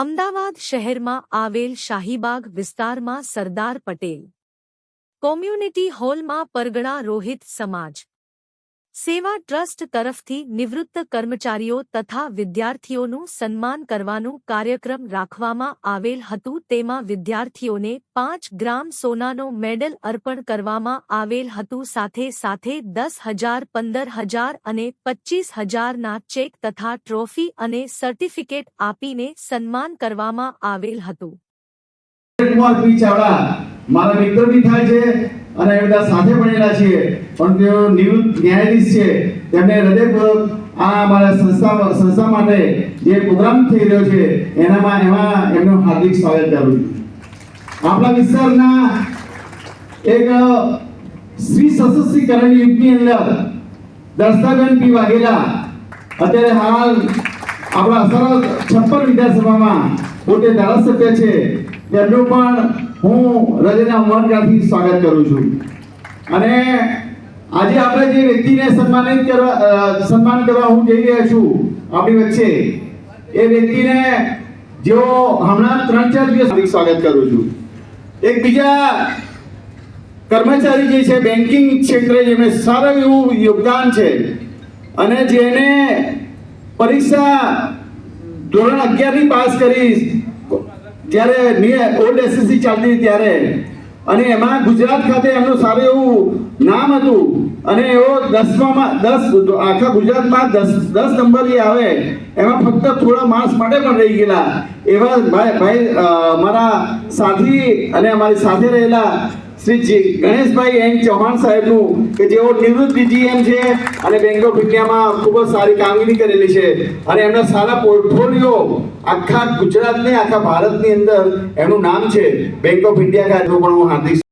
અમદાવાદ શહેરમાં આવેલ શાહીબાગ વિસ્તારમાં સરદાર પટેલ કોમ્યુનિટી હોલમાં પરગણા રોહિત સમાજ સેવા ટ્રસ્ટ તરફથી નિવૃત્ત કર્મચારીઓ તથા વિદ્યાર્થીઓનું સન્માન કરવાનું કાર્યક્રમ રાખવામાં આવેલ હતું। તેમાં વિદ્યાર્થીઓને 5 ગ્રામ સોનાનો મેડલ અર્પણ કરવામાં આવેલ હતું। સાથે સાથે 10,000, 15,000 અને 25,000ના ચેક તથા ટ્રોફી અને સર્ટિફિકેટ આપીને સન્માન કરવામાં આવેલ હતું। મારા મિત્રો બી થાય છે અને એ બધા સાથે ભણેલા છીએ, પણ તેઓ નિવૃત્ત ન્યાયાધીશ છે। તેમને હૃદયપૂર્વક આ અમારા સંસ્થા માટે જે પ્રોગ્રામ થઈ રહ્યો છે એમાં એમનું હાર્દિક સ્વાગત કરું છું। આપણા વિસ્તારના એક શ્રી સશસ્ત્રીકરણ યુગની અંદર દર્શનાબેન પી વાઘેલા અત્યારે હાલ આપણા 56 વિધાનસભામાં પોતે ધારાસભ્ય છે। તેમનું પણ હું હૃદયના ઉમળકાથી સ્વાગત કરું છું। અને આજે આપણે જે વ્યક્તિને સન્માન કરવા હું જઈ રહ્યો છું આપણી વચ્ચે, એ વ્યક્તિને જેઓ હમણાં 3-4 દિવસ સ્વાગત કરું છું। એક બીજા કર્મચારી જે છે બેન્કિંગ ક્ષેત્રે જેમને સારું એવું યોગદાન છે અને જેને પરીક્ષા ધોરણ 11ની પાસ કરી જ્યારે ઓલ્ડ એસએસસી ચાલતી ત્યારે, અને એમાં ગુજરાત ખાતે એમનું સારું એવું નામ હતું અને એવો 10માં 10 આખા ગુજરાતમાં 10 નંબર જે આવે એમાં ફક્ત થોડા માર્ક્સ માટે પણ રહી ગયેલા એવા ભાઈ મારા સાથી અને અમારી સાથે રહેલા શ્રી ગણેશભાઈ એન ચૌહાણ સાહેબનું, કે જેઓ નિવૃત્ત જીએમ છે અને બેંક ઓફ ઇન્ડિયામાં ખૂબ જ સારી કામગીરી કરેલી છે અને એમના સારા પોર્ટફોલિયો આખા ગુજરાતને આખા ભારતની અંદર એમનું નામ છે। બેંક ઓફ ઇન્ડિયા ખાતે પણ હું હાર્દિક